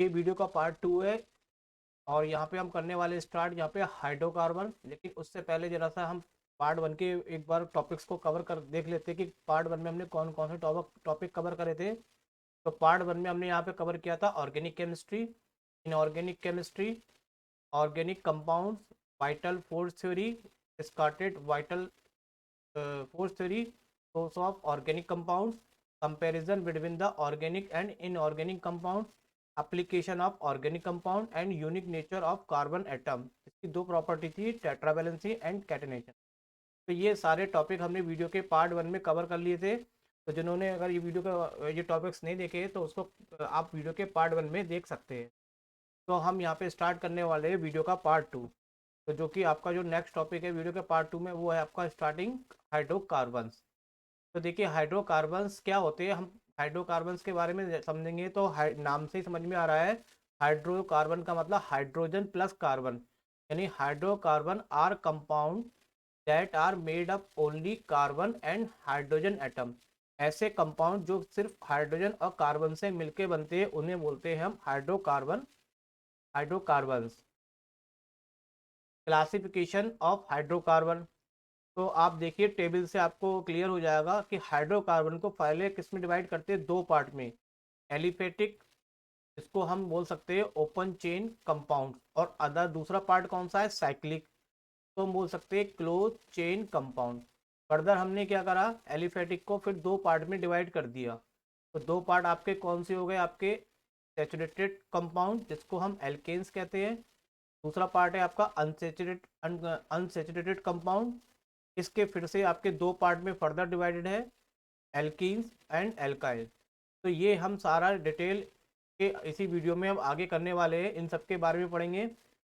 ये वीडियो का पार्ट 2 है और यहाँ पे हम करने वाले स्टार्ट यहाँ पे हाइड्रोकार्बन। लेकिन उससे पहले जरा सा हम पार्ट 1 के एक बार टॉपिक्स को कवर कर देख लेते हैं कि पार्ट 1 में हमने कौन कौन से टॉपिक कवर करे थे। तो पार्ट 1 में हमने यहाँ पे कवर किया था organic chemistry, inorganic chemistry, organic compounds, vital force theory, discarded vital force theory, source of organic compounds, comparison between the organic and inorganic compound, application of organic compound and unique nature of carbon atom. इसकी दो property थी, tetravalency and catenation. तो ये सारे topic हमने video के part 1 में cover कर लिए थे। तो जिन्होंने अगर ये वीडियो का ये टॉपिक्स नहीं देखे तो उसको आप वीडियो के पार्ट 1 में देख सकते हैं। तो हम यहाँ पे स्टार्ट करने वाले हैं वीडियो का पार्ट 2। तो जो कि आपका जो नेक्स्ट टॉपिक है वीडियो के पार्ट 2 में वो है आपका स्टार्टिंग हाइड्रोकार्बन्स। तो देखिए हाइड्रोकार्बन्स क्या होते हैं, हम हाइड्रोकार्बन्स के बारे में समझेंगे। तो नाम से ही समझ में आ रहा है, हाइड्रोकार्बन का मतलब हाइड्रोजन प्लस कार्बन, यानी hydrocarbon are compound that are made up only carbon and hydrogen atom. ऐसे कंपाउंड जो सिर्फ हाइड्रोजन और कार्बन से मिलके बनते हैं उन्हें बोलते हैं हम हाइड्रोकार्बन्स। Classification of hydrocarbon. तो आप देखिए टेबल से आपको क्लियर हो जाएगा कि हाइड्रोकार्बन को पहले किस में डिवाइड करते हैं, दो पार्ट में। एलिफेटिक, इसको हम बोल सकते हैं ओपन चेन कंपाउंड, और अदर दूसरा पार्ट कौन सा है, साइक्लिक, तो हम बोल सकते हैं क्लोज चेन कंपाउंड। फर्दर हमने क्या करा, एलिफेटिक को फिर दो पार्ट में डिवाइड कर दिया। तो दो पार्ट आपके कौन से हो गए, आपके सैचुरेटेड कंपाउंड जिसको हम एल्केन्स कहते हैं, दूसरा पार्ट है आपका अनसेचुरेटेड कंपाउंड। इसके फिर से आपके दो पार्ट में फर्दर डिवाइडेड है, एल्कीन्स एंड एल्काइल। तो ये हम सारा डिटेल के इसी वीडियो में हम आगे करने वाले हैं, इन सब के बारे में पढ़ेंगे।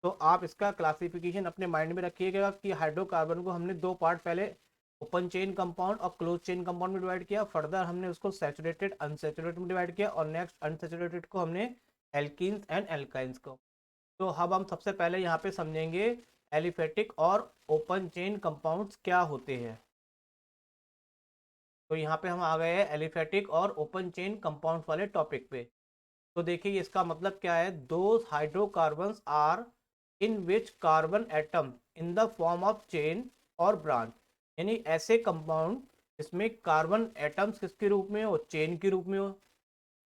तो आप इसका क्लासिफिकेशन अपने माइंड में रखिएगा कि हाइड्रोकार्बन को हमने दो पार्ट पहले ओपन चेन कंपाउंड और क्लोज चेन कंपाउंड में डिवाइड किया, फर्दर हमने उसको सैचुरेटेड अनसैचुरेटेड में डिवाइड किया, और नेक्स्ट अनसैचुरेटेड को हमने एल्कीन्स एंड एल्काइंस को। तो अब हम सबसे पहले यहाँ पे समझेंगे एलिफेटिक और ओपन चेन कंपाउंड्स क्या होते हैं। तो यहाँ पे हम आ गए हैं एलिफेटिक और ओपन चेन कंपाउंड्स वाले टॉपिक पे। तो देखिए इसका मतलब क्या है, those hydrocarbons are in which carbon atom in the form of chain और ब्रांच, यानी ऐसे कंपाउंड जिसमें कार्बन एटम्स किसके रूप में हो, चेन के रूप में हो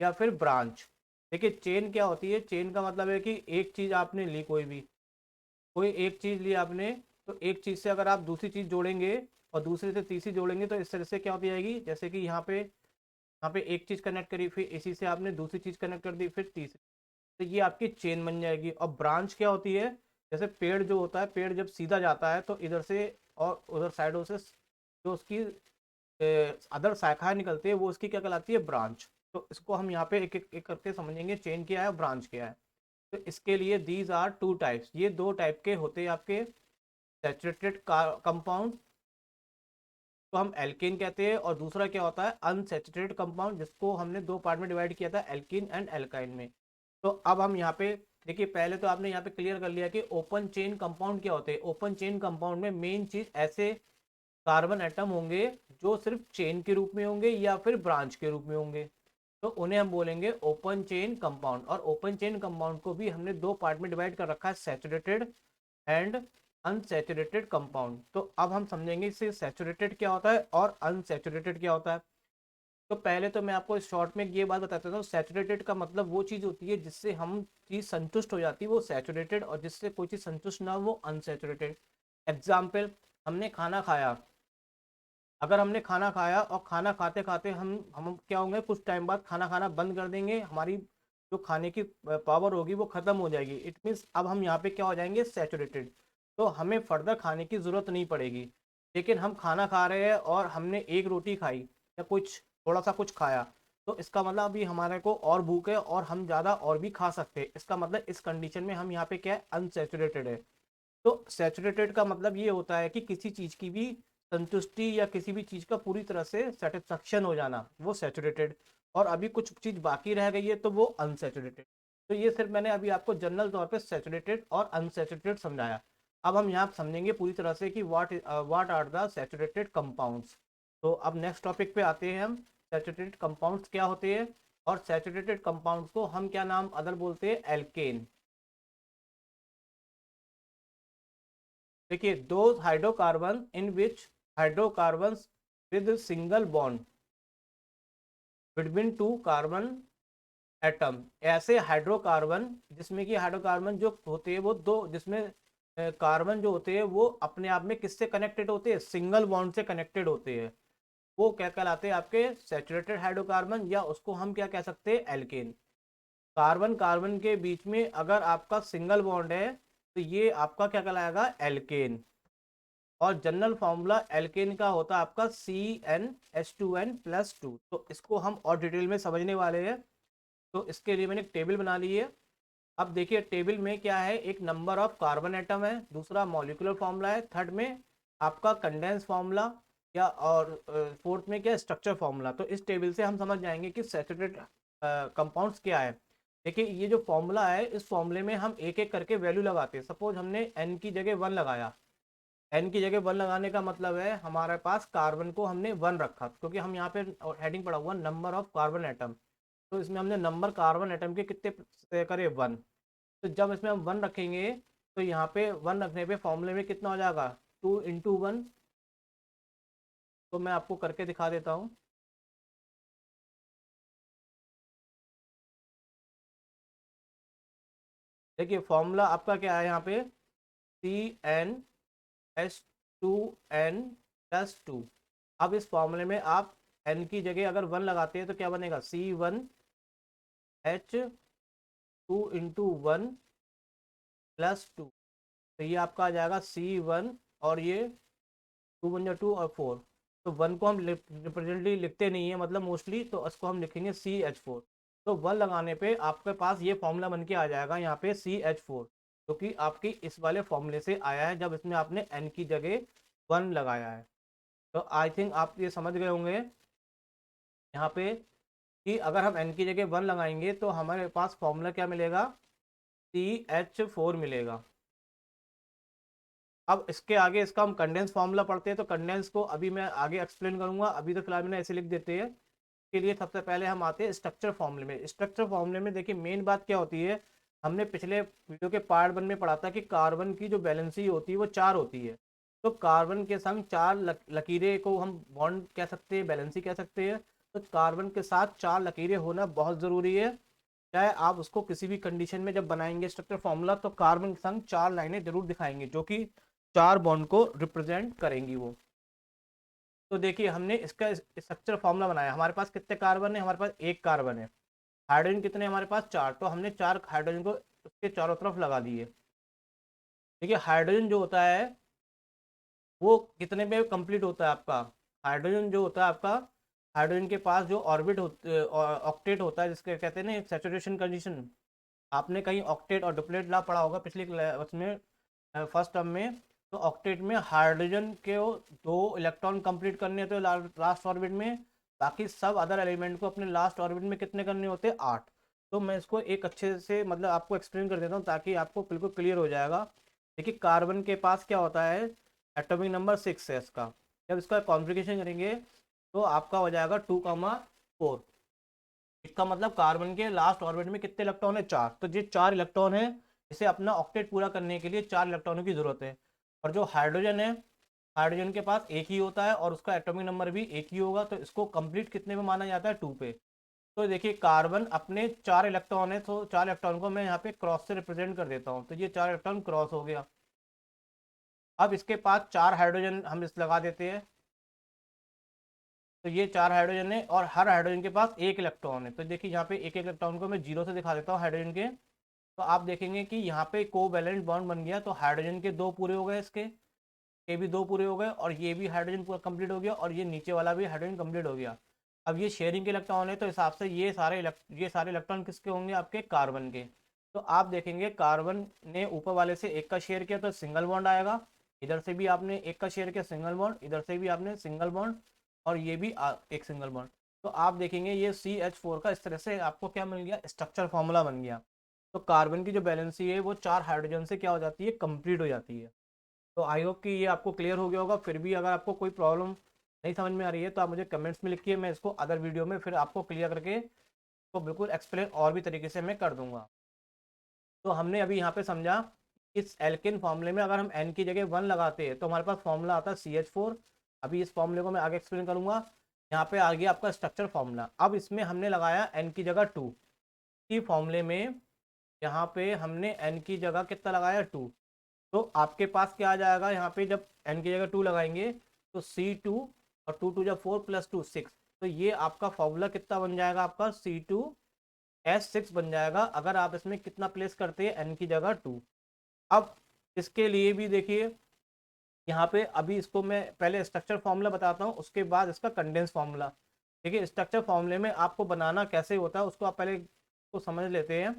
या फिर ब्रांच। देखिए चेन क्या होती है, चेन का मतलब है कि एक चीज आपने ली, कोई एक चीज ली आपने, तो एक चीज से अगर आप दूसरी चीज जोड़ेंगे और दूसरे से तीसरी जोड़ेंगे तो इस तरह से क्या होती जाएगी, जैसे कि यहाँ पे एक चीज कनेक्ट करी, फिर इसी से आपने दूसरी चीज कनेक्ट कर दी, फिर तीसरी, तो ये आपकी चेन बन जाएगी। और ब्रांच क्या होती है, जैसे पेड़ जो होता है, पेड़ जब सीधा जाता है तो इधर से और उधर साइडों से जो उसकी अदर शाखाएं निकलती है वो उसकी क्या कहलाती है, ब्रांच। तो इसको हम यहाँ पे एक करके समझेंगे, चेन क्या है, ब्रांच क्या है। तो इसके लिए दीज आर टू टाइप्स, ये दो टाइप के होते हैं आपके सैचुरेटेड कंपाउंड, तो हम एल्केन कहते हैं, और दूसरा क्या होता है अनसैचुरेटेड कंपाउंड, जिसको हमने दो पार्ट में डिवाइड किया था, एल्कीन एंड एल्काइन में। तो अब हम यहाँ पे देखिए, पहले तो आपने यहाँ पे क्लियर कर लिया कि ओपन चेन कंपाउंड क्या होते हैं। ओपन चेन कंपाउंड में मेन चीज ऐसे कार्बन एटम होंगे जो सिर्फ चेन के रूप में होंगे या फिर ब्रांच के रूप में होंगे, तो उन्हें हम बोलेंगे ओपन चेन कंपाउंड। और ओपन चेन कंपाउंड को भी हमने दो पार्ट में डिवाइड कर रखा है, सैचुरेटेड एंड अनसैचुरेटेड कंपाउंड। तो अब हम समझेंगे इससे सैचुरेटेड क्या होता है और अनसैचुरेटेड क्या होता है। तो पहले तो मैं आपको शॉर्ट में ये बात बताता हूँ, सैचुरेटेड का मतलब वो चीज़ होती है जिससे हम चीज़ संतुष्ट हो जाती है वो सैचुरेटेड, और जिससे कोई चीज़ संतुष्ट ना हो वो अनसैचुरेटेड। एग्जाम्पल, हमने खाना खाया, अगर हमने खाना खाया और खाना खाते खाते हम क्या होंगे, कुछ टाइम बाद खाना खाना बंद कर देंगे, हमारी जो खाने की पावर होगी वो खत्म हो जाएगी। इट मीन्स अब हम यहाँ पे क्या हो जाएंगे, सैचुरेटेड। तो हमें फर्दर खाने की ज़रूरत नहीं पड़ेगी। लेकिन हम खाना खा रहे हैं और हमने एक रोटी खाई या कुछ थोड़ा सा कुछ खाया, तो इसका मतलब अभी हमारे को और भूख है और हम ज़्यादा और भी खा सकते हैं। इसका मतलब इस कंडीशन में हम यहाँ पे क्या है, अनसैचुरेटेड है। तो सैचुरेटेड का मतलब ये होता है कि किसी चीज की भी संतुष्टि या किसी भी चीज का पूरी तरह से सेटिस्फेक्शन हो जाना, वो सैचुरेटेड। और अभी कुछ चीज बाकी रह गई है तो वो अनसैचुरेटेड। तो ये सिर्फ मैंने अभी आपको जनरल तौर पे सैचुरेटेड और अनसैचुरेटेड समझाया। अब हम यहाँ समझेंगे पूरी तरह से कि what are the saturated compounds. तो अब नेक्स्ट टॉपिक पे आते हैं हम, सैचुरेटेड कंपाउंड्स क्या होते हैं। और सैचुरेटेड कंपाउंड्स को हम क्या नाम अदर बोलते हैं, एल्केन। देखिए those hydrocarbon in which hydrocarbons with single bond between two carbon atom, ऐसे हाइड्रोकार्बन जिसमें कि हाइड्रोकार्बन जो होते हैं वो दो, जिसमें कार्बन जो होते हैं वो अपने आप में किससे कनेक्टेड होते हैं, सिंगल बॉन्ड से कनेक्टेड होते हैं, वो क्या कहलाते हैं आपके सैचुरेटेड हाइड्रोकार्बन, या उसको हम क्या कह सकते हैं, एल्केन। कार्बन कार्बन के बीच में अगर आपका सिंगल बॉन्ड है तो ये आपका क्या कहलाएगा, एल्केन। और जनरल फॉर्मूला एल्केन का होता है आपका CnH2n+2। तो इसको हम और डिटेल में समझने वाले हैं, तो इसके लिए मैंने एक टेबल बना ली है। अब देखिए टेबल में क्या है, एक नंबर ऑफ कार्बन एटम है, दूसरा मॉलिक्यूलर फॉर्मूला है, थर्ड में आपका कंडेंस फॉर्मूला, या और फोर्थ में क्या, स्ट्रक्चर फॉर्मूला। तो इस टेबल से हम समझ जाएंगे कि सैचुरेटेड कंपाउंड्स क्या है। देखिए ये जो फॉर्मूला है, इस फॉर्मूले में हम एक एक करके वैल्यू लगाते हैं। सपोज हमने एन की जगह 1 लगाया, एन की जगह 1 लगाने का मतलब है हमारे पास कार्बन को हमने 1 रखा, क्योंकि हम यहाँ पे हेडिंग पड़ा हुआ नंबर ऑफ कार्बन एटम, तो इसमें हमने नंबर कार्बन एटम के कितने करे, 1। तो जब इसमें हम 1 रखेंगे तो यहाँ पे 1 रखने पे फॉर्मूले में कितना हो जाएगा, 2 × 1। तो मैं आपको करके दिखा देता हूँ। देखिए फॉर्मूला आपका क्या है यहाँ पे, CnH2n+2। अब इस फॉर्मूले में आप n की जगह अगर 1 लगाते हैं तो क्या बनेगा, C1H2 × 1+2। तो ये आपका आ जाएगा C1, और ये 2 × 2 और 4। तो 1 को हम रिप्रेजेंटली लिखते नहीं है, मतलब मोस्टली, तो इसको हम लिखेंगे CH4। तो 1 लगाने पे आपके पास ये फॉर्मूला बन के आ जाएगा यहाँ पे CH4, जो कि आपकी इस वाले फॉर्मूले से आया है जब इसमें आपने n की जगह 1 लगाया है। तो आई थिंक आप ये समझ गए होंगे यहाँ पे कि अगर हम n की जगह 1 लगाएंगे तो हमारे पास फॉर्मूला क्या मिलेगा, CH4 मिलेगा। अब इसके आगे इसका हम कंडेंस फार्मूला पढ़ते हैं, तो कंडेंस को अभी मैं आगे एक्सप्लेन करूंगा, अभी तो फिलहाल मैंने ऐसे लिख देते हैं। के लिए सबसे पहले हम आते हैं स्ट्रक्चर फॉर्मूले में। स्ट्रक्चर फॉर्मूले में देखिए मेन बात क्या होती है, हमने पिछले वीडियो के पार्ट 1 में पढ़ा था कि कार्बन की जो वैलेंसी होती है वो 4 होती है। तो कार्बन के संग 4 लकीरें को हम बॉन्ड कह सकते हैं, वैलेंसी कह सकते हैं। तो कार्बन के साथ 4 लकीरें होना बहुत ज़रूरी है, चाहे आप उसको किसी भी कंडीशन में जब बनाएंगे स्ट्रक्चर फॉर्मूला, तो कार्बन के संग 4 लाइनें जरूर दिखाएंगे जो कि 4 बॉन्ड को रिप्रेजेंट करेंगी वो। तो देखिए हमने इसका स्ट्रक्चर फॉर्मूला बनाया, हमारे पास कितने कार्बन है, हमारे पास एक कार्बन है। हाइड्रोजन कितने, हमारे पास 4, तो हमने 4 हाइड्रोजन को उसके चारों तरफ लगा दिए। देखिए हाइड्रोजन जो होता है वो कितने में कंप्लीट होता है आपका, हाइड्रोजन जो होता है आपका, हाइड्रोजन के पास जो ऑर्बिट होते ऑक्टेट होता है, जिसके कहते हैं ना सैचुरेशन कंडीशन। आपने कहीं ऑक्टेट और डुप्लेट ला पढ़ा होगा पिछले उसमें, फर्स्ट टर्म में। तो ऑक्टेट में हाइड्रोजन के 2 इलेक्ट्रॉन कंप्लीट करने होते हैं लास्ट ऑर्बिट में, बाकी सब अदर एलिमेंट को अपने लास्ट ऑर्बिट में कितने करने होते हैं, 8। तो मैं इसको एक अच्छे से मतलब आपको एक्सप्लेन कर देता हूँ ताकि आपको बिल्कुल क्लियर हो जाएगा। देखिए कार्बन के पास क्या होता है, एटॉमिक नंबर 6 है इसका। जब इसका कॉन्फ़िगरेशन करेंगे तो आपका हो जाएगा 2,4। इसका मतलब कार्बन के लास्ट ऑर्बिट में कितने इलेक्ट्रॉन है, 4। तो ये 4 इलेक्ट्रॉन है, इसे अपना ऑक्टेट पूरा करने के लिए 4 इलेक्ट्रॉनों की जरूरत है। और जो हाइड्रोजन है, हाइड्रोजन के पास एक ही होता है और उसका एटॉमिक नंबर भी एक ही होगा, तो इसको कंप्लीट कितने में माना जाता है, 2 पे। तो देखिए कार्बन अपने 4 इलेक्ट्रॉन है, तो 4 इलेक्ट्रॉन को मैं यहाँ पे क्रॉस से रिप्रेजेंट कर देता हूँ, तो ये 4 इलेक्ट्रॉन क्रॉस हो गया। अब इसके पास 4 हाइड्रोजन हम इस लगा देते हैं, तो ये 4 हाइड्रोजन है और हर हाइड्रोजन के पास एक इलेक्ट्रॉन है। तो देखिए यहाँ पे एक एक इलेक्ट्रॉन को मैं 0 से दिखा देता हूँ हाइड्रोजन के। तो आप देखेंगे कि यहाँ पे कोवैलेंट बॉन्ड बन गया, तो हाइड्रोजन के 2 पूरे हो गए, इसके ये भी 2 पूरे हो गए, और ये भी हाइड्रोजन पूरा कंप्लीट हो गया, और ये नीचे वाला भी हाइड्रोजन कंप्लीट हो गया। अब ये शेयरिंग के इलेक्ट्रॉन है, तो हिसाब से ये सारे इलेक्ट्रॉन किसके होंगे, आपके कार्बन के। तो आप देखेंगे कार्बन ने ऊपर वाले से एक का शेयर किया तो सिंगल बॉन्ड आएगा, इधर से भी आपने एक का शेयर किया सिंगल बॉन्ड, इधर से भी आपने सिंगल बॉन्ड, और ये भी एक सिंगल बॉन्ड। तो आप देखेंगे ये CH4 का इस तरह से आपको क्या मिल गया, स्ट्रक्चर फॉर्मूला बन गया। तो कार्बन की जो बैलेंसी है वो 4 हाइड्रोजन से क्या हो जाती है, कंप्लीट हो जाती है। तो आई होप कि ये आपको क्लियर हो गया होगा। फिर भी अगर आपको कोई प्रॉब्लम नहीं समझ में आ रही है तो आप मुझे कमेंट्स में लिखिए, मैं इसको अदर वीडियो में फिर आपको क्लियर करके इसको बिल्कुल एक्सप्लेन और भी तरीके से मैं कर दूंगा। तो हमने अभी यहाँ पे समझा इस एल्केन फॉर्मूले में अगर हम एन की जगह 1 लगाते हैं तो हमारे पास फॉर्मूला आता है CH4। अभी इस फॉर्मूले को मैं आगे एक्सप्लेन करूंगा। यहाँ पे आ गया आपका स्ट्रक्चर फॉर्मूला। अब इसमें हमने लगाया एन की जगह 2 की फॉर्मूले में। यहाँ पे हमने एन की जगह कितना लगाया 2। तो आपके पास क्या आ जाएगा, यहाँ पे जब एन की जगह 2 लगाएंगे तो C2 और 2 2 जब 4 + 2 6। तो ये आपका फॉर्मूला कितना बन जाएगा, आपका C2H6 बन जाएगा अगर आप इसमें कितना प्लेस करते हैं एन की जगह 2। अब इसके लिए भी देखिए यहाँ पे अभी इसको मैं पहले स्ट्रक्चर फॉर्मूला बताता हूँ, उसके बाद इसका कंडेंस फॉर्मूला। देखिए स्ट्रक्चर फॉर्मूले में आपको बनाना कैसे होता है उसको आप पहले को समझ लेते हैं।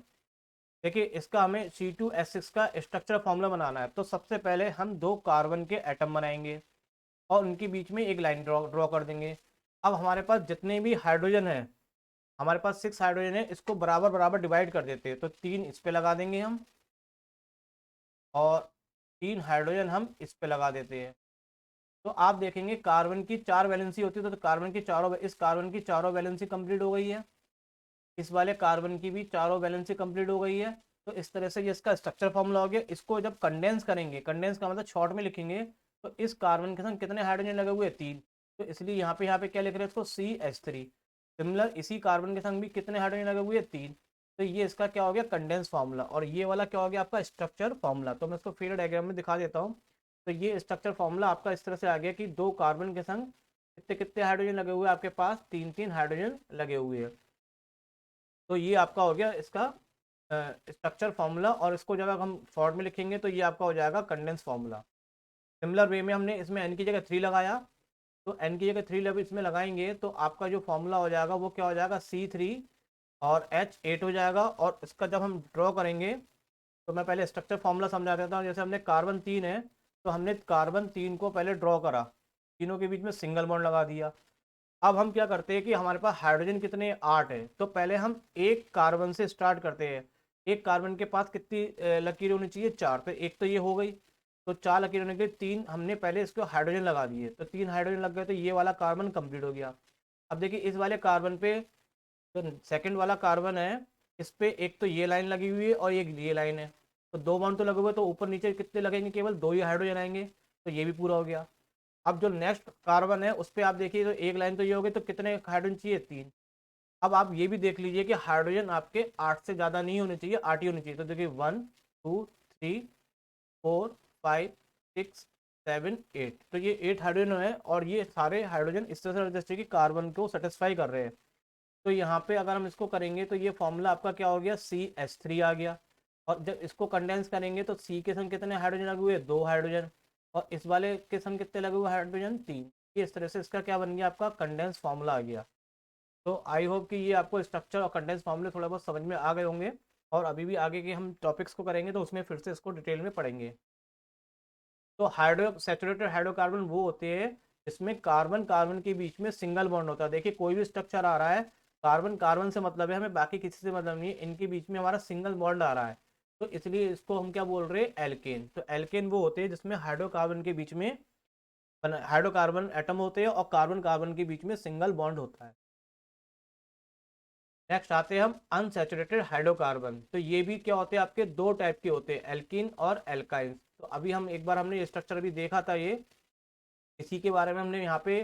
देखिए इसका हमें C2H6 का स्ट्रक्चर फॉर्मूला बनाना है। तो सबसे पहले हम 2 कार्बन के एटम बनाएंगे और उनके बीच में एक लाइन ड्रॉ कर देंगे। अब हमारे पास जितने भी हाइड्रोजन है, हमारे पास 6 हाइड्रोजन है, इसको बराबर बराबर डिवाइड कर देते हैं। तो 3 इस पे लगा देंगे हम और 3 हाइड्रोजन हम इस पे लगा देते हैं। तो आप देखेंगे कार्बन की 4 वैलेंसी होती है, तो कार्बन की चारों, इस कार्बन की चारों वैलेंसी कंप्लीट हो गई है, इस वाले कार्बन की भी चारों वैलेंसी कंप्लीट हो गई है। तो इस तरह से ये इसका स्ट्रक्चर फॉर्मूला हो गया। इसको जब कंडेंस करेंगे, कंडेंस का मतलब शॉर्ट में लिखेंगे, तो इस कार्बन के संग कितने हाइड्रोजन लगे हुए हैं, 3। तो इसलिए यहाँ पे क्या लिख रहे हैं इसको, CH3। सिमिलर इसी कार्बन के संग भी कितने हाइड्रोजन लगे हुए हैं, 3। तो ये इसका क्या हो गया, कंडेंस फार्मूला। और ये वाला क्या हो गया आपका स्ट्रक्चर फार्मूला। तो मैं इसको फिगर डायग्राम में दिखा देता हूँ। तो ये स्ट्रक्चर फार्मूला आपका इस तरह से आ गया कि 2 कार्बन के संग कितने कितने हाइड्रोजन लगे हुए हैं, आपके पास 3 हाइड्रोजन लगे हुए हैं। तो ये आपका हो गया इसका स्ट्रक्चर फार्मूला। और इसको जब हम शॉर्ट में लिखेंगे तो ये आपका हो जाएगा कंडेंस फार्मूला। सिमिलर वे में हमने इसमें एन की जगह 3 लगाया, तो एन की जगह 3 जब इसमें लगाएंगे तो आपका जो फॉर्मूला हो जाएगा वो क्या हो जाएगा, C3 और H8 हो जाएगा। और इसका जब हम ड्रॉ करेंगे तो मैं पहले स्ट्रक्चर फॉर्मूला समझा देता हूँ। जैसे हमने कार्बन 3 है, तो हमने कार्बन 3 को पहले ड्रॉ करा, तीनों के बीच में सिंगल बॉन्ड लगा दिया। अब हम क्या करते हैं कि हमारे पास हाइड्रोजन कितने, 8 है। तो पहले हम एक कार्बन से स्टार्ट करते हैं। एक कार्बन के पास कितनी लकीरें होनी चाहिए, 4। तो एक तो ये हो गई, तो 4 लकीरें होने के लिए 3 हमने पहले इसको हाइड्रोजन लगा दिए। तो 3 हाइड्रोजन लग गए, तो ये वाला कार्बन कंप्लीट हो गया। अब देखिए इस वाले कार्बन पे, जो सेकंड वाला कार्बन है, इस पे एक तो ये लाइन लगी हुई है और एक ये लाइन है। तो 2 बॉन्ड तो लगे हुए, तो ऊपर नीचे कितने लगेंगे, केवल 2 ही हाइड्रोजन आएंगे। तो ये भी पूरा हो गया। अब जो नेक्स्ट कार्बन है उस पर आप देखिए, तो एक लाइन तो ये हो गई, तो कितने हाइड्रोजन चाहिए, 3। अब आप ये भी देख लीजिए कि हाइड्रोजन आपके 8 से ज़्यादा नहीं होने चाहिए, 8 ही होने चाहिए। तो देखिए 1 2 3 4 5 6 7 8। तो ये 8 हाइड्रोजन है और ये सारे हाइड्रोजन इस तरह से जैसे कि कार्बन को सेटिस्फाई कर रहे हैं। तो यहाँ पे अगर हम इसको करेंगे तो ये फॉर्मूला आपका क्या हो गया, CH3 आ गया। और जब इसको कंडेंस करेंगे तो C के संग कितने हाइड्रोजन लगे हुए, 2 हाइड्रोजन। और इस वाले के संग कितने लगे हुए हाइड्रोजन, 3। ये इस तरह से इसका क्या बन गया, आपका कंडेंस फार्मूला आ गया। तो आई होप कि ये आपको स्ट्रक्चर और कंडेंस फार्मूले थोड़ा बहुत समझ में आ गए होंगे। और अभी भी आगे के हम टॉपिक्स को करेंगे तो उसमें फिर से इसको डिटेल में पढ़ेंगे। तो हाइड्रो सैचुरेटेड हाइड्रोकार्बन वो होते हैं जिसमें कार्बन कार्बन के बीच में सिंगल बॉन्ड होता है। देखिए कोई भी स्ट्रक्चर आ रहा है, कार्बन कार्बन से मतलब है, हमें बाकी किसी से मतलब नहीं है, इनके बीच में हमारा सिंगल बॉन्ड आ रहा है। तो इसलिए इसको हम क्या बोल रहे हैं, एल्केन। तो एल्केन वो होते हैं जिसमें हाइड्रोकार्बन के बीच में हाइड्रोकार्बन एटम होते हैं और कार्बन कार्बन के बीच में सिंगल बॉन्ड होता है। नेक्स्ट आते हैं हम अनसैचुरेटेड हाइड्रोकार्बन। तो ये भी क्या होते हैं, आपके 2 टाइप के होते हैं, एल्कीन और एल्काइन। तो अभी हम एक बार हमने ये स्ट्रक्चर भी देखा था, ये इसी के बारे में हमने यहाँ पे,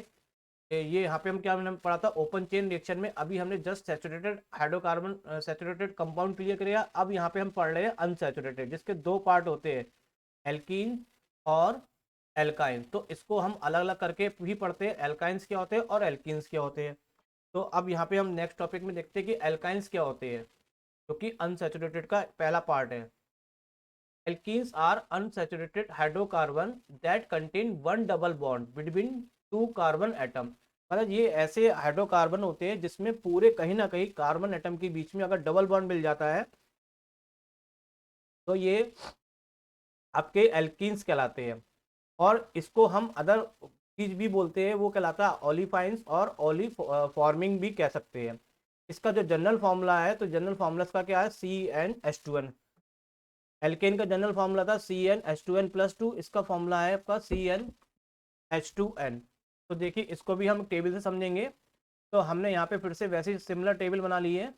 ये यहाँ पे हम क्या हमने पढ़ा था, ओपन चेन रिएक्शन में। अभी हमने just saturated hydrocarbon saturated compound clear किया। अब यहाँ पे हम पढ़ रहे हैं अनसैचुरेटेड, जिसके 2 पार्ट होते हैं, एल्कीन और एल्काइन। तो इसको हम अलग अलग करके भी पढ़ते हैं, एल्काइंस क्या होते हैं और एल्कीन्स क्या होते हैं। तो अब यहाँ पे हम नेक्स्ट टॉपिक में देखते हैं कि एल्काइंस क्या होते हैं, जो कि अनसैचुरेटेड का पहला पार्ट है। Alkenes are unsaturated hydrocarbon that contain one double bond between 2 carbon atom. मतलब ये ऐसे हाइड्रोकार्बन होते हैं जिसमें पूरे कहीं ना कहीं कार्बन एटम के बीच में अगर डबल बॉन्ड मिल जाता है तो ये आपके एल्कीन्स कहलाते हैं। और इसको हम अदर चीज भी बोलते हैं, वो कहलाता है ओलिफाइंस और ओली फॉर्मिंग भी कह सकते हैं। इसका जो जनरल फॉर्मूला है, तो जनरल फॉर्मूला का क्या है, CnH2n। एल्केन का जनरल फॉर्मूला था CnH2n+2। इसका फॉर्मूला है आपका CnH2n। तो देखिए इसको भी हम टेबल से समझेंगे। तो हमने यहाँ पे फिर से वैसे सिमिलर टेबल बना ली है।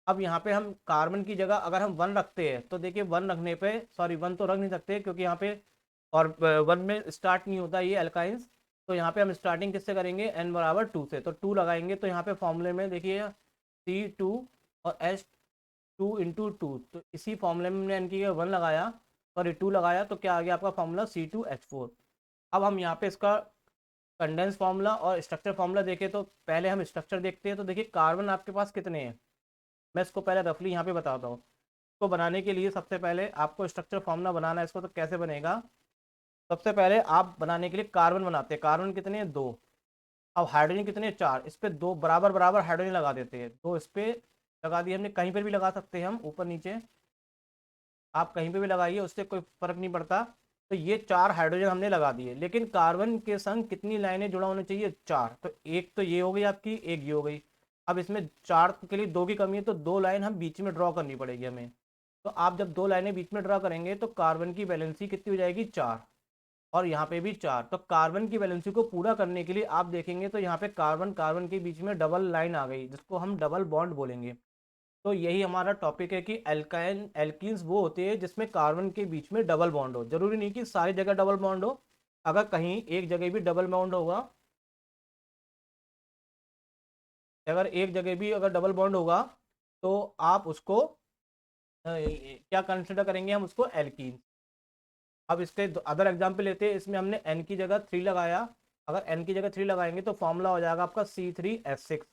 अब यहाँ पे हम कार्बन की जगह अगर हम 1 रखते हैं तो देखिए 1 रखने पे, सॉरी 1 तो रख नहीं सकते क्योंकि यहाँ पे और 1 में स्टार्ट नहीं होता ये अल्काइंस। तो यहाँ पे हम स्टार्टिंग किससे करेंगे, n बराबर 2 से, तो 2 लगाएंगे तो यहाँ पे फॉर्मूले में देखिए C2 और H2 × 2, तो इसी फॉर्मूले में हमने n की 1 लगाया, सॉरी 2 लगाया, तो क्या आ गया आपका फॉर्मूला C2H4। अब हम यहाँ पे इसका कंडेंस फार्मूला और स्ट्रक्चर फार्मूला देखें तो पहले हम स्ट्रक्चर देखते हैं। तो देखिए कार्बन आपके पास कितने हैं, मैं इसको पहले रफली यहाँ पे बताता हूँ। इसको बनाने के लिए सबसे पहले आपको स्ट्रक्चर फार्मूला बनाना है इसको, तो कैसे बनेगा, सबसे पहले आप बनाने के लिए कार्बन बनाते हैं। कार्बन कितने हैं, 2। अब हाइड्रोजन कितने हैं, 4। इस पे 2 बराबर बराबर हाइड्रोजन लगा देते हैं, 2 इस पे लगा दिए हमने, कहीं पर भी लगा सकते हैं हम, ऊपर नीचे आप कहीं पे भी लगाइए, उससे कोई फर्क नहीं पड़ता। तो ये 4 हाइड्रोजन हमने लगा दिए, लेकिन कार्बन के संग कितनी लाइनें जुड़ा होना चाहिए, 4। तो एक तो ये हो गई आपकी, एक ये हो गई। अब इसमें 4 के लिए 2 की कमी है, तो 2 लाइन हम बीच में ड्रॉ करनी पड़ेगी हमें। तो आप जब 2 लाइनें बीच में ड्रॉ करेंगे तो कार्बन की वैलेंसी कितनी हो जाएगी, 4। और यहाँ पे भी 4। तो कार्बन की वैलेंसी को पूरा करने के लिए आप देखेंगे तो यहाँ पे कार्बन कार्बन के बीच में डबल लाइन आ गई, जिसको हम डबल बॉन्ड बोलेंगे। तो यही हमारा टॉपिक है कि एल्काइन एल्कीन्स वो होते हैं जिसमें कार्बन के बीच में डबल बॉन्ड हो। जरूरी नहीं कि सारी जगह डबल बॉन्ड हो, अगर कहीं एक जगह भी डबल बॉन्ड होगा, अगर एक जगह भी अगर डबल बॉन्ड होगा तो आप उसको क्या कंसिडर करेंगे, हम उसको एल्कीन। अब इसके अदर एग्जाम्पल लेते हैं, इसमें हमने n की जगह 3 लगाया। अगर n की जगह 3 लगाएंगे तो फॉर्मूला हो जाएगा आपका C3H6।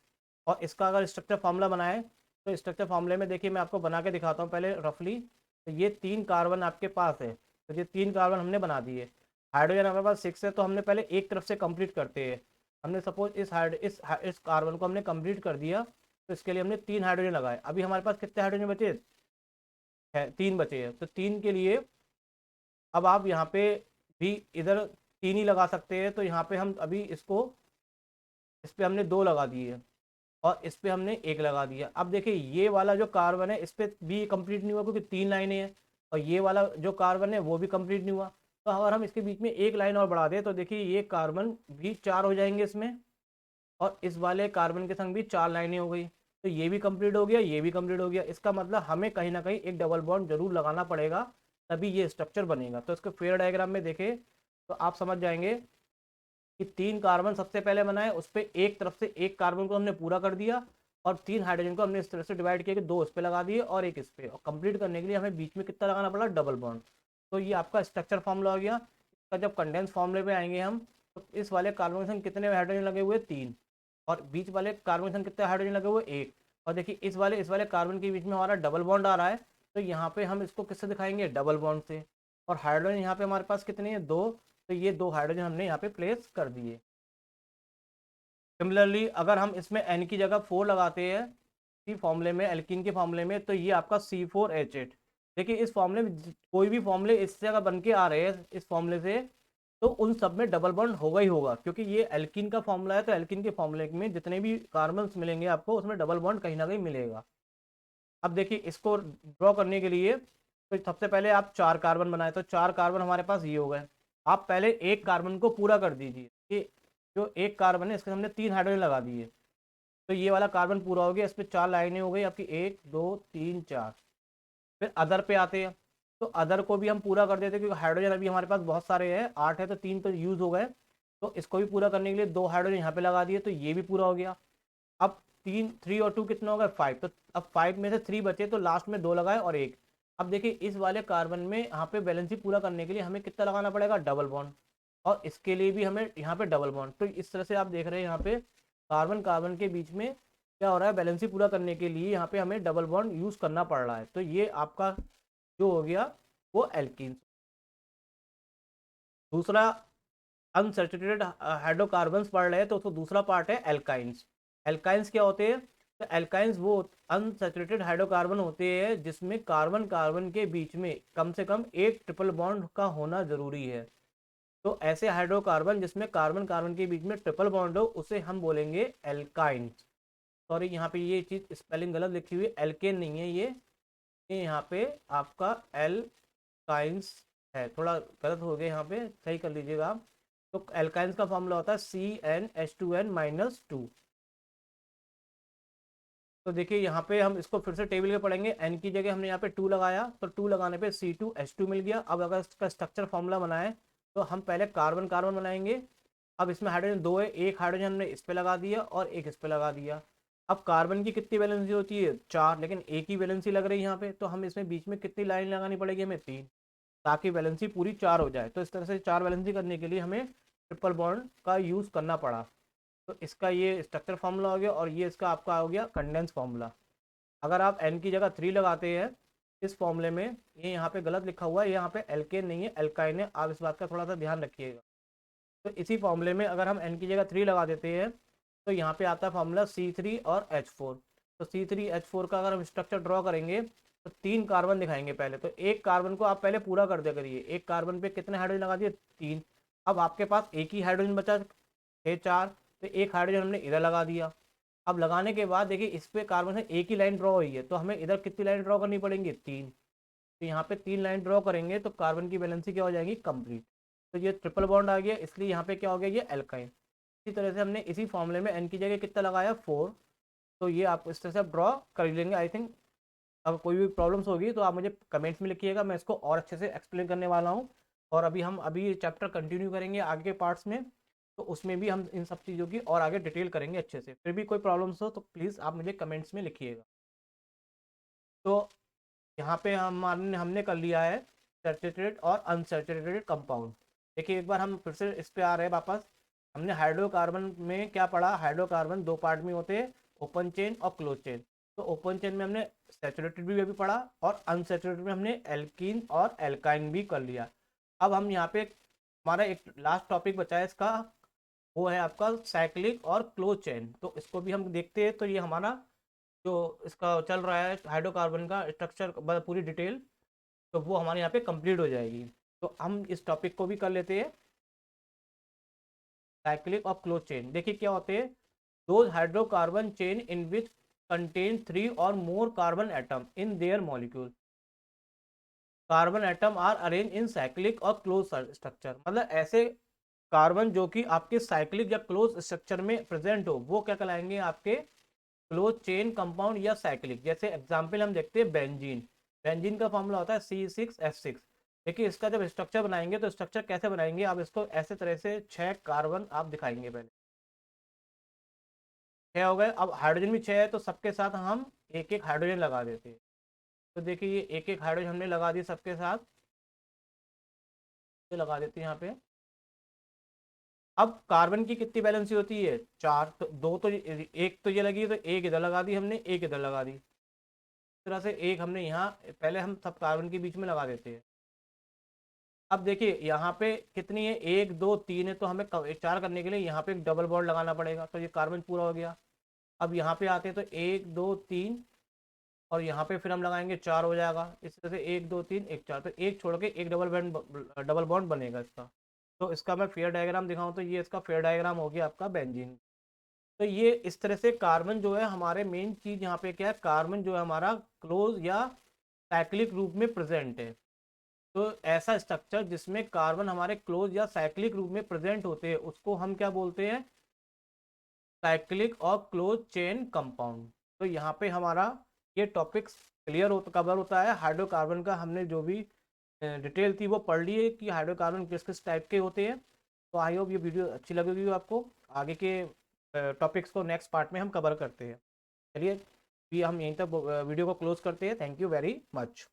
और इसका अगर स्ट्रक्चर फार्मूला बनाए तो स्ट्रक्चर फार्मूले में देखिए मैं आपको बना के दिखाता हूँ पहले रफली। तो ये 3 कार्बन आपके पास है, तो ये 3 कार्बन हमने बना दिए। हाइड्रोजन हमारे पास 6 है, तो हमने पहले एक तरफ से कंप्लीट करते हैं। हमने सपोज इस कार्बन को हमने कंप्लीट कर दिया, तो इसके लिए हमने 3 हाइड्रोजन लगाए। अभी हमारे पास कितने हाइड्रोजन बचे हैं, 3 बचे हैं। तो 3 के लिए अब आप यहाँ पे भी इधर 3 ही लगा सकते हैं। तो यहाँ पे हम अभी इसको, इस पे हमने 2 लगा दिए और इस पे हमने 1 लगा दिया। अब देखिए ये वाला जो कार्बन है इस पे भी कंप्लीट नहीं हुआ क्योंकि 3 लाइनें हैं, और ये वाला जो कार्बन है वो भी कंप्लीट नहीं हुआ। तो अगर हम इसके बीच में 1 लाइन और बढ़ा दें तो देखिए ये कार्बन भी 4 हो जाएंगे इसमें, और इस वाले कार्बन के संग भी 4 लाइनें हो गई। तो ये भी कंप्लीट हो गया, ये भी कंप्लीट हो गया। इसका मतलब हमें कहीं ना कहीं एक डबल बॉन्ड जरूर लगाना पड़ेगा, तभी ये स्ट्रक्चर बनेगा। तो इसको फेयर डायग्राम में देखें तो आप समझ जाएंगे कि 3 कार्बन सबसे पहले बनाए, उस पर एक तरफ से एक कार्बन को हमने पूरा कर दिया, और 3 हाइड्रोजन को हमने इस तरह से डिवाइड किया कि 2 इस पे लगा दिए और एक इस पे, और कंप्लीट करने के लिए हमें बीच में कितना लगाना पड़ा, डबल बॉन्ड। तो ये आपका स्ट्रक्चर फॉर्मूला हो गया। इसका जब कंडेंस फॉर्मूले पे आएंगे हम, तो इस वाले कार्बन के संग कितने हाइड्रोजन लगे हुए, 3, और बीच वाले कार्बन के संग कितने हाइड्रोजन लगे हुए, 1। और देखिए इस वाले कार्बन के बीच में हमारा डबल बॉन्ड आ रहा है, तो यहाँ पे हम इसको किससे दिखाएंगे, डबल बॉन्ड से। और हाइड्रोजन यहाँ पे हमारे पास कितने हैं, 2, तो ये 2 हाइड्रोजन हमने यहाँ पे प्लेस कर दिए। सिमिलरली अगर हम इसमें n की जगह 4 लगाते हैं इसी फॉर्मूले में, एल्कीन के फॉर्मूले में, तो ये आपका C4H8। देखिए इस फॉर्मूले में कोई भी फॉर्मूले इससे अगर बन के आ रहे हैं इस फॉर्मूले से, तो उन सब में डबल बॉन्ड होगा ही होगा, क्योंकि ये एल्कीन का फॉर्मूला है। तो एल्कीन के फॉर्मूले में जितने भी कार्बन्स मिलेंगे आपको, उसमें डबल बॉन्ड कहीं ना कहीं मिलेगा। अब देखिए इसको ड्रॉ करने के लिए, तो सबसे पहले आप 4 कार्बन बनाए, तो 4 कार्बन हमारे पास ये हो गए। आप पहले एक कार्बन को पूरा कर दीजिए कि जो एक कार्बन है इसके हमने 3 हाइड्रोजन लगा दिए, तो ये वाला कार्बन पूरा हो गया। इस पर 4 लाइनें हो गई आपकी, 1 2 3 4। फिर अदर पे आते हैं, तो अदर को भी हम पूरा कर देते हैं क्योंकि हाइड्रोजन अभी हमारे पास बहुत सारे हैं, 8 है, तो 3 तो यूज़ हो गए। तो इसको भी पूरा करने के लिए 2 हाइड्रोजन यहाँ पे लगा दिए, तो ये भी पूरा हो गया। अब 3 और 2 कितना हो गया, 5। तो अब 5 में से 3 बचे, तो लास्ट में 2 लगाए और 1। अब देखिए इस वाले कार्बन में यहाँ पे बैलेंसी पूरा करने के लिए हमें कितना लगाना पड़ेगा, डबल बॉन्ड। और इसके लिए भी हमें यहाँ पे डबल बॉन्ड। तो इस तरह से आप देख रहे हैं यहाँ पे कार्बन कार्बन के बीच में क्या हो रहा है, बैलेंसी पूरा करने के लिए यहाँ पे हमें डबल बॉन्ड यूज़ करना पड़ रहा है। तो ये आपका जो हो गया वो एल्कीन। दूसरा अनसैचुरेटेड हाइड्रोकार्बन्स पढ़ रहे हैं, तो उसको दूसरा पार्ट है एल्काइंस। एल्काइंस क्या होते हैं, तो एल्काइंस वो अनसैचुरेटेड हाइड्रोकार्बन होते हैं जिसमें कार्बन कार्बन के बीच में कम से कम एक ट्रिपल बॉन्ड का होना जरूरी है। तो ऐसे हाइड्रोकार्बन जिसमें कार्बन कार्बन के बीच में ट्रिपल बॉन्ड हो, उसे हम बोलेंगे एल्काइंस। सॉरी यहाँ पे ये चीज़ स्पेलिंग गलत लिखी हुई है, एल्केन नहीं है ये यहाँ पे आपका एल्काइंस है, थोड़ा गलत हो गया, यहाँ पे सही कर लीजिएगा आप। तो एल्काइंस का फॉर्मूला होता है CnH2n-2। तो देखिए यहाँ पे हम इसको फिर से टेबल के पढ़ेंगे। एन की जगह हमने यहाँ पे 2 लगाया, तो 2 लगाने पे C2H2 मिल गया। अब अगर इसका स्ट्रक्चर फॉर्मूला बनाए तो हम पहले कार्बन कार्बन बनाएंगे। अब इसमें हाइड्रोजन 2 है, एक हाइड्रोजन हमने इस पे लगा दिया और एक इस पे लगा दिया। अब कार्बन की कितनी वैलेंसी होती है 4, लेकिन एक ही वैलेंसी लग रही है यहाँ पे, तो हम इसमें बीच में कितनी लाइन लगानी पड़ेगी हमें 3, ताकि वैलेंसी पूरी 4 हो जाए। तो इस तरह से 4 वैलेंसी करने के लिए हमें ट्रिपल बॉन्ड का यूज़ करना पड़ा। तो इसका ये स्ट्रक्चर फार्मूला हो गया और ये इसका आपका हो गया कंडेंस फार्मूला। अगर आप एन की जगह 3 लगाते हैं इस फॉर्मूले में, ये यहाँ पे गलत लिखा हुआ है, यहाँ पे एल्केन नहीं है एल्काइन है, आप इस बात का थोड़ा सा ध्यान रखिएगा। तो इसी फॉर्मूले में अगर हम एन की जगह 3 लगा देते हैं तो यहाँ पे आता है फॉर्मूला C3 और H4। तो C3H4 का अगर हम स्ट्रक्चर ड्रॉ करेंगे तो 3 कार्बन दिखाएंगे पहले। तो एक कार्बन को आप पहले पूरा कर दिया करिए, एक कार्बन पे कितने हाइड्रोजन लगा दिए 3। अब आपके पास एक ही हाइड्रोजन बचा है 4, तो एक हाइड्रोजन हमने इधर लगा दिया। अब लगाने के बाद देखिए इस पे कार्बन से एक ही लाइन ड्रॉ हुई है, तो हमें इधर कितनी लाइन ड्रॉ करनी पड़ेंगी 3। तो यहाँ पे 3 लाइन ड्रॉ करेंगे तो कार्बन की वैलेंसी क्या हो जाएगी कंप्लीट। तो ये ट्रिपल बॉन्ड आ गया, इसलिए यहाँ पे क्या हो गया ये एल्काइन। इसी तरह से हमने इसी फॉर्मूले में एन की जगह कितना लगाया 4। तो ये आप इस तरह से ड्रॉ कर लेंगे। आई थिंक अगर कोई भी प्रॉब्लम्स होगी तो आप मुझे कमेंट्स में लिखिएगा, मैं इसको और अच्छे से एक्सप्लेन करने वाला हूँ। और अभी चैप्टर कंटिन्यू करेंगे आगे के पार्ट्स में, तो उसमें भी हम इन सब चीज़ों की और आगे डिटेल करेंगे अच्छे से। फिर भी कोई प्रॉब्लम्स हो तो प्लीज़ आप मुझे कमेंट्स में लिखिएगा। तो यहाँ पे हमने कर लिया है सैचुरेटेड और अनसैचुरेटेड कंपाउंड। देखिए एक बार हम फिर से इस पे आ रहे हैं वापस। हमने हाइड्रोकार्बन में क्या पढ़ा, हाइड्रोकार्बन 2 पार्ट में होते हैं, ओपन चेन और क्लोज चेन। तो ओपन चेन में हमने सैचुरेटेड भी अभी पढ़ा और अनसैचुरेटेड में हमने एल्कीन और एल्काइन भी कर लिया। अब हम यहाँ पे हमारा एक लास्ट टॉपिक बचा है इसका, वो है आपका साइक्लिक और क्लोज चेन। तो इसको भी हम देखते हैं। तो ये हमारा जो इसका चल रहा है हाइड्रोकार्बन का स्ट्रक्चर पूरी डिटेल, तो वो हमारे यहाँ पे कंप्लीट हो जाएगी। तो हम इस टॉपिक को भी कर लेते हैं, साइक्लिक और क्लोज चेन। देखिए क्या होते हैं, those hydrocarbon chain in which contain 3 or more carbon atom in their molecule. Carbon atom are arrange in cyclic or close structure. मतलब ऐसे कार्बन जो कि आपके साइक्लिक या क्लोज स्ट्रक्चर में प्रेजेंट हो वो क्या कहलाएंगे आपके क्लोज चेन कंपाउंड या साइक्लिक। जैसे एग्जांपल हम देखते हैं बेंजीन। बेंजीन का फॉर्मूला होता है C6H6। देखिए इसका जब स्ट्रक्चर बनाएंगे तो स्ट्रक्चर कैसे बनाएंगे, आप इसको ऐसे तरह से 6 कार्बन आप दिखाएंगे, पहले 6 हो गए। अब हाइड्रोजन भी 6 है तो सबके साथ हम एक एक हाइड्रोजन लगा देते हैं। तो देखिए ये एक एक हाइड्रोजन हमने लगा दी सबके साथ, ये लगा देते हैं यहाँ पे। अब कार्बन की कितनी बैलेंसी होती है 4, तो 2 तो एक तो ये लगी, तो एक इधर लगा दी हमने, एक इधर लगा दी। इस तरह से एक हमने यहाँ पहले हम सब कार्बन के बीच में लगा देते हैं। अब देखिए यहाँ पे कितनी है 1 2 3 है, तो हमें 4 करने के लिए यहाँ पे एक डबल बॉन्ड लगाना पड़ेगा। तो ये कार्बन पूरा हो गया। अब यहाँ पे आते हैं तो 1 2 3 और यहाँ पे फिर हम लगाएंगे 4 हो जाएगा। इस तरह से 1 2 3 1 4, तो एक छोड़ के एक डबल बॉन्ड बनेगा इसका। तो इसका मैं फेयर डायग्राम दिखाऊं तो ये इसका फेयर डायग्राम हो गया आपका बेंजीन। तो ये इस तरह से कार्बन जो है हमारे मेन चीज यहाँ पे क्या है, कार्बन जो है हमारा क्लोज या साइक्लिक रूप में प्रेजेंट है। तो ऐसा स्ट्रक्चर जिसमें कार्बन हमारे क्लोज या साइक्लिक रूप में प्रेजेंट होते हैं उसको हम क्या बोलते हैं, cyclic or close chain compound. तो यहाँ पे हमारा ये टॉपिक्स क्लियर कवर होता है। हाइड्रोकार्बन का हमने जो भी डिटेल थी वो पढ़ ली है कि हाइड्रोकार्बन किस किस टाइप के होते हैं। तो आई होप ये वीडियो अच्छी लगेगी आपको। आगे के टॉपिक्स को नेक्स्ट पार्ट में हम कवर करते हैं। चलिए भी हम यहीं तक वीडियो को क्लोज करते हैं। Thank you very much.